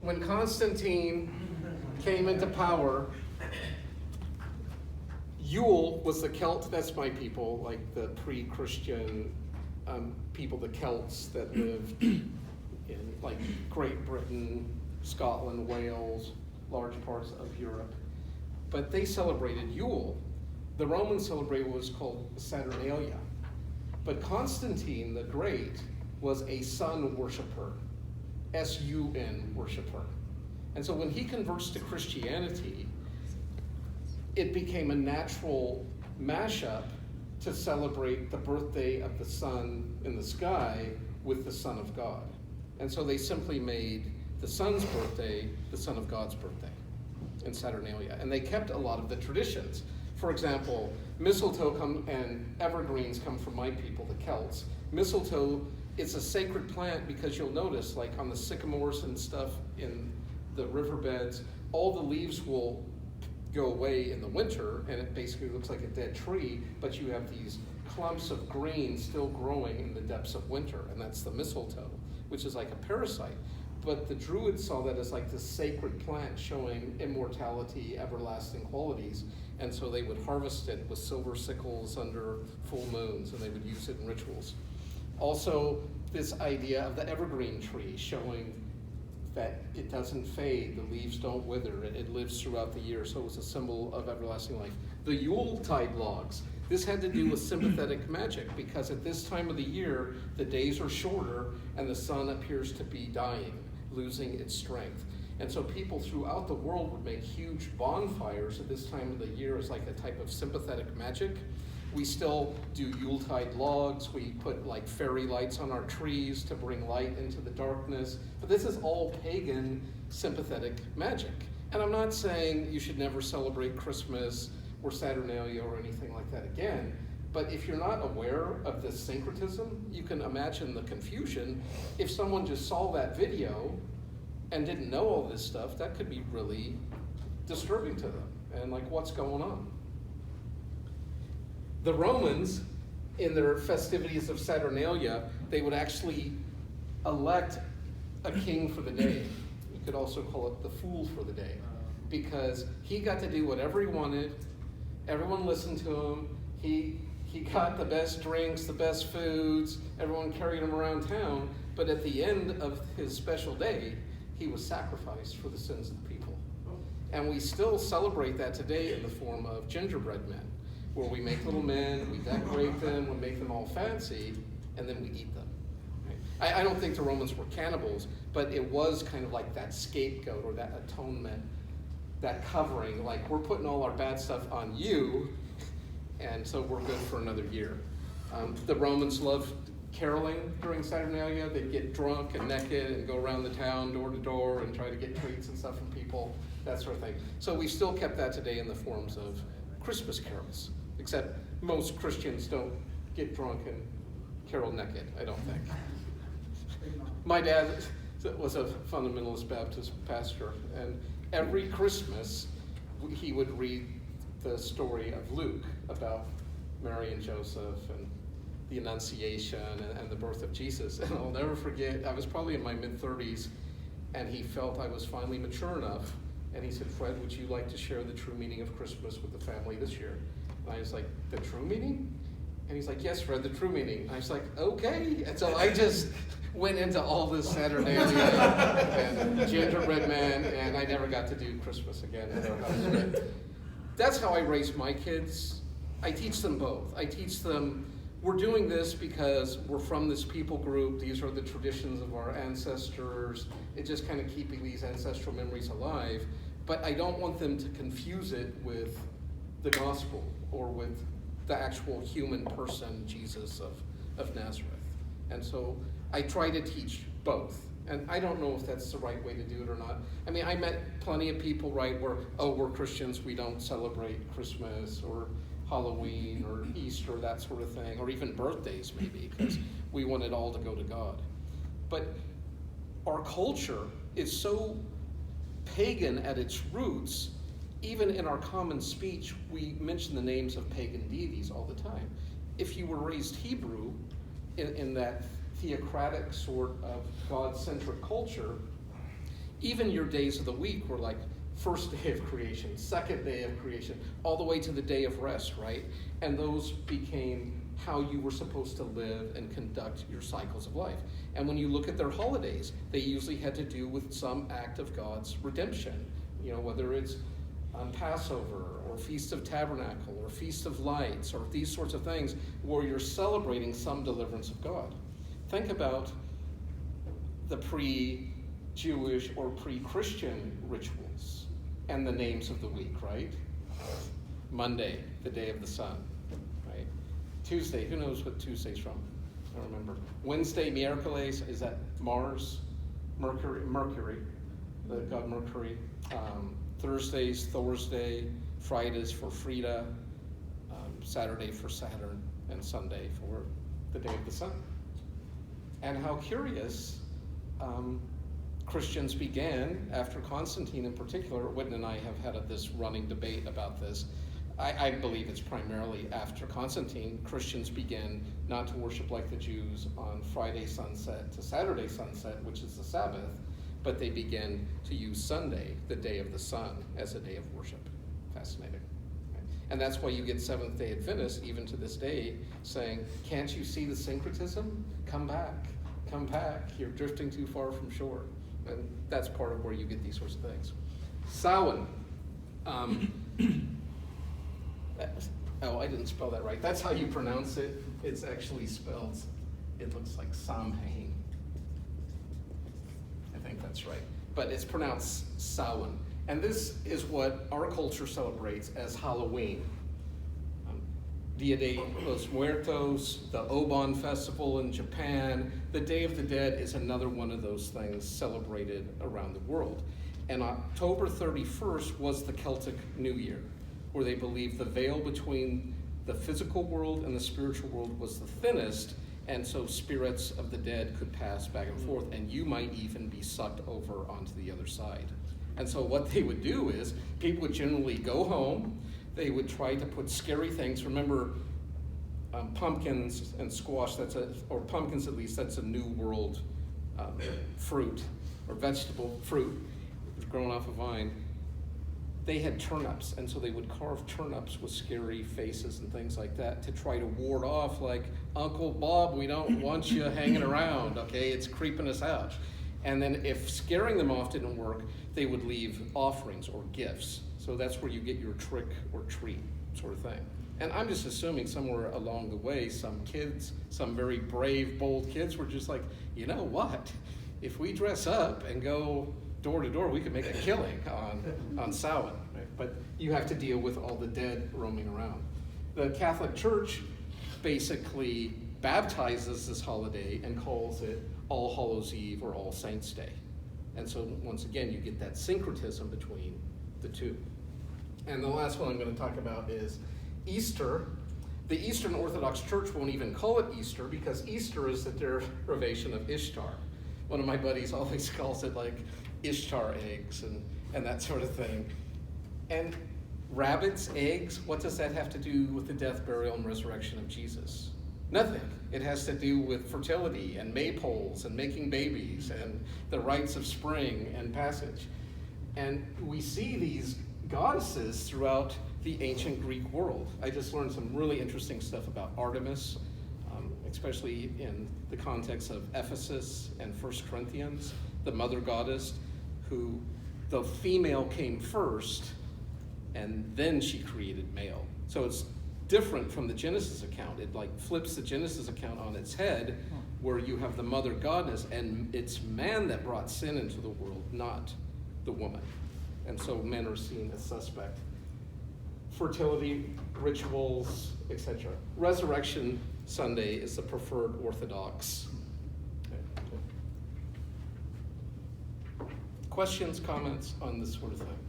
when Constantine came into power, Yule was the Celt, that's my people, like the pre-Christian people, the Celts that lived in like Great Britain, Scotland, Wales, large parts of Europe. But they celebrated Yule. The Romans celebrated what was called Saturnalia. But Constantine the Great was a sun worshiper, S-U-N worshiper. And so when he converts to Christianity, it became a natural mashup to celebrate the birthday of the sun in the sky with the Son of God. And so they simply made the sun's birthday the Son of God's birthday in Saturnalia. And they kept a lot of the traditions. For example, mistletoe and evergreens come from my people, the Celts. Mistletoe is a sacred plant because you'll notice, like on the sycamores and stuff in the riverbeds, all the leaves will go away in the winter, and it basically looks like a dead tree, but you have these clumps of green still growing in the depths of winter, and that's the mistletoe, which is like a parasite. But the Druids saw that as like this sacred plant showing immortality, everlasting qualities, and so they would harvest it with silver sickles under full moons, and they would use it in rituals. Also, this idea of the evergreen tree showing that it doesn't fade, the leaves don't wither, it lives throughout the year, so it was a symbol of everlasting life. The Yuletide logs, this had to do with sympathetic magic, because at this time of the year, the days are shorter and the sun appears to be dying, losing its strength. And so people throughout the world would make huge bonfires at this time of the year as like a type of sympathetic magic. We still do Yuletide logs. We put like fairy lights on our trees to bring light into the darkness. But this is all pagan sympathetic magic. And I'm not saying you should never celebrate Christmas or Saturnalia or anything like that again. But if you're not aware of this syncretism, you can imagine the confusion. If someone just saw that video and didn't know all this stuff, that could be really disturbing to them. And like, what's going on? The Romans, in their festivities of Saturnalia, they would actually elect a king for the day. You could also call it the fool for the day, because he got to do whatever he wanted. Everyone listened to him. He got the best drinks, the best foods. Everyone carried him around town. But at the end of his special day, he was sacrificed for the sins of the people. And we still celebrate that today in the form of gingerbread men, where we make little men, we decorate them, we make them all fancy, and then we eat them. Right? I don't think the Romans were cannibals, but it was kind of like that scapegoat or that atonement, that covering, like we're putting all our bad stuff on you, and so we're good for another year. The Romans loved caroling during Saturnalia. They'd get drunk and naked and go around the town door to door and try to get treats and stuff from people, that sort of thing. So we still kept that today in the forms of Christmas carols, except most Christians don't get drunk and carol naked, I don't think. My dad was a fundamentalist Baptist pastor, and every Christmas he would read the story of Luke about Mary and Joseph and the Annunciation and the birth of Jesus. And I'll never forget, I was probably in my mid-30s, and he felt I was finally mature enough, and he said, "Fred, would you like to share the true meaning of Christmas with the family this year?" And I was like, "The true meaning?" And he's like, "Yes, Fred, the true meaning." And I was like, "Okay." And so I just went into all this Saturnalia and gingerbread man, and I never got to do Christmas again at our house. But that's how I raise my kids. I teach them both. I teach them, we're doing this because we're from this people group. These are the traditions of our ancestors. It's just kind of keeping these ancestral memories alive. But I don't want them to confuse it with the gospel or with the actual human person, Jesus of Nazareth. And so I try to teach both. And I don't know if that's the right way to do it or not. I mean, I met plenty of people, right, where, oh, we're Christians, we don't celebrate Christmas or Halloween or Easter, that sort of thing, or even birthdays maybe, because we want it all to go to God. But our culture is so pagan at its roots. Even in our common speech, we mention the names of pagan deities all the time. If you were raised Hebrew in that theocratic sort of God-centric culture, Even your days of the week were like first day of creation, second day of creation, all the way to the day of rest, right? And those became how you were supposed to live and conduct your cycles of life. And when you look at their holidays, they usually had to do with some act of God's redemption, whether it's Passover or Feast of Tabernacle or Feast of Lights or these sorts of things where you're celebrating some deliverance of God. Think about the pre-Jewish or pre-Christian rituals and the names of the week, right? Monday, the day of the sun, right? Tuesday, who knows what Tuesday's from? I don't remember. Wednesday, miércoles, is that Mars? Mercury, the god Mercury. Thursday's Thursday, Friday's for Frida, Saturday for Saturn, and Sunday for the day of the sun. And how curious, Christians began, after Constantine in particular. Whitney and I have had this running debate about this. I believe it's primarily after Constantine, Christians began not to worship like the Jews on Friday sunset to Saturday sunset, which is the Sabbath, but they began to use Sunday, the day of the sun, as a day of worship. Fascinating. And that's why you get Seventh-day Adventists, even to this day, saying, can't you see the syncretism? Come back, you're drifting too far from shore. And that's part of where you get these sorts of things. Samhain. I didn't spell that right. That's how you pronounce it. It's actually spelled, it looks like Samhain. I think that's right. But it's pronounced Samhain. And this is what our culture celebrates as Halloween. Dia de los Muertos, the Obon Festival in Japan. The Day of the Dead is another one of those things celebrated around the world. And October 31st was the Celtic New Year, where they believed the veil between the physical world and the spiritual world was the thinnest, and so spirits of the dead could pass back and forth, and you might even be sucked over onto the other side. And so what they would do is, people would generally go home, they would try to put scary things. Remember, pumpkins and squash, or pumpkins at least, that's a New World fruit, or vegetable fruit, grown off a vine. They had turnips, and so they would carve turnips with scary faces and things like that to try to ward off, like, Uncle Bob, we don't want you hanging around, okay? It's creeping us out. And then if scaring them off didn't work, they would leave offerings or gifts. So that's where you get your trick or treat sort of thing. And I'm just assuming somewhere along the way, some kids, some very brave, bold kids were just like, you know what? If we dress up and go door to door, we could make a killing on Samhain, right? But you have to deal with all the dead roaming around. The Catholic Church basically baptizes this holiday and calls it All Hallows Eve or All Saints Day. And so once again, you get that syncretism between the two. And the last one I'm going to talk about is Easter. The Eastern Orthodox Church won't even call it Easter because Easter is the derivation of Ishtar. One of my buddies always calls it like Ishtar eggs and that sort of thing. And rabbits, eggs, what does that have to do with the death, burial, and resurrection of Jesus? Nothing. It has to do with fertility and maypoles and making babies and the rites of spring and passage. And we see these goddesses throughout the ancient Greek world. I just learned some really interesting stuff about Artemis, especially in the context of Ephesus and 1 Corinthians, the mother goddess, who the female came first and then she created male. So it's different from the Genesis account. It like flips the Genesis account on its head, where you have the mother goddess and it's man that brought sin into the world, not the woman. And so men are seen as suspect. Fertility, rituals, etc. Resurrection Sunday is the preferred Orthodox. Okay. Questions, comments on this sort of thing?